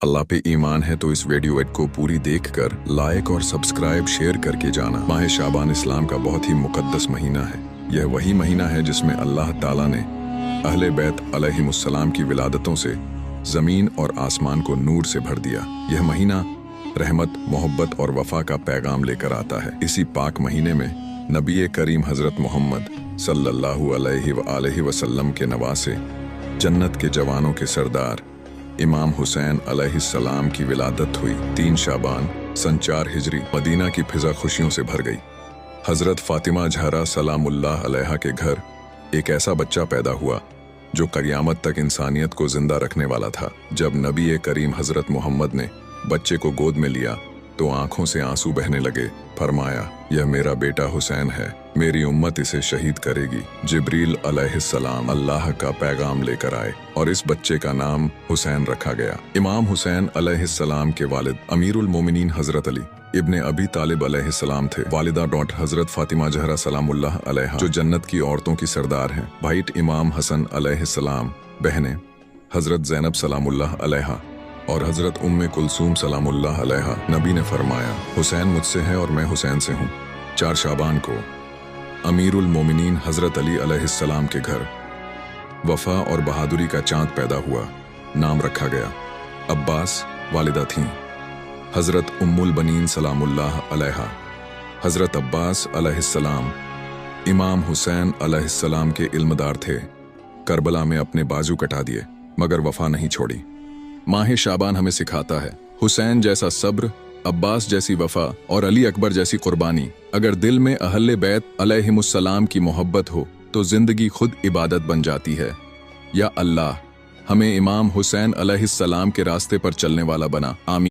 अल्लाह पे ईमान है तो इस वीडियो को पूरी देखकर लाइक और सब्सक्राइब शेयर करके जाना। माह शाबान इस्लाम का बहुत ही मुकद्दस महीना है। यह वही महीना है जिसमें अल्लाह ताला ने अहले बैत अलैहिमुस्सलाम की विलादतों से ज़मीन और आसमान को नूर से भर दिया। यह महीना रहमत, मोहब्बत और वफा का पैगाम लेकर आता है। इसी पाक महीने में नबी करीम हज़रत मोहम्मद सल्लल्लाहु अलैहि वसल्लम के नवासे, जन्नत के जवानों के सरदार इमाम हुसैन अलैहिस्सलाम की विलादत हुई। 3 शाबान सन 4 हिजरी। मदीना की फिजा खुशियों से भर गई। हज़रत फातिमा ज़हरा सलामुल्लाह अलैहा के घर एक ऐसा बच्चा पैदा हुआ जो क़यामत तक इंसानियत को जिंदा रखने वाला था। जब नबी करीम हज़रत मोहम्मद ने बच्चे को गोद में लिया तो आंखों से आंसू बहने लगे। फरमाया, यह मेरा बेटा हुसैन है, मेरी उम्मत इसे शहीद करेगी। जिब्रील अलैहिस्सलाम अल्लाह का पैगाम लेकर आए और इस बच्चे का नाम हुसैन रखा गया। इमाम हुसैन अलैहिस्सलाम के वालिद अमीरुल मोमिनीन हज़रत अली इब्ने अबी तालिब अलैहिस्सलाम थे। वालिदा डॉट हज़रत फातिमा ज़हरा सलामुल्लाह अलैहा जो जन्नत की औरतों की सरदार हैं। भाई इमाम हसन अलैहिस्सलाम, बहनें हज़रत ज़ैनब सलामुल्लाह अलैहा और हज़रत उम्मे कुलसूम सलामुल्लाह अलैहा। नबी ने फरमाया, हुसैन मुझसे है और मैं हुसैन से हूँ। 4 शाबान को अमीरुल मोमिनीन हज़रत अली अलैहिस्सलाम के घर वफा और बहादुरी का चाँद पैदा हुआ। नाम रखा गया अब्बास। वालिदा थीं हज़रत उम्मुल बनीन सलामुल्लाह अलैहा। हज़रत अब्बास अलैहिस्सलाम इमाम हुसैन अलैहिस्सलाम के इल्मदार थे। करबला में अपने बाजू कटा दिए मगर वफा नहीं छोड़ी। माह शाबान हमें सिखाता है, हुसैन जैसा सब्र, अब्बास जैसी वफा और अली अकबर जैसी कुर्बानी। अगर दिल में अहले बैत अलैहिमुस्सलाम की मोहब्बत हो तो जिंदगी खुद इबादत बन जाती है। या अल्लाह हमें इमाम हुसैन अलैहिस्सलाम के रास्ते पर चलने वाला बना। आमीन।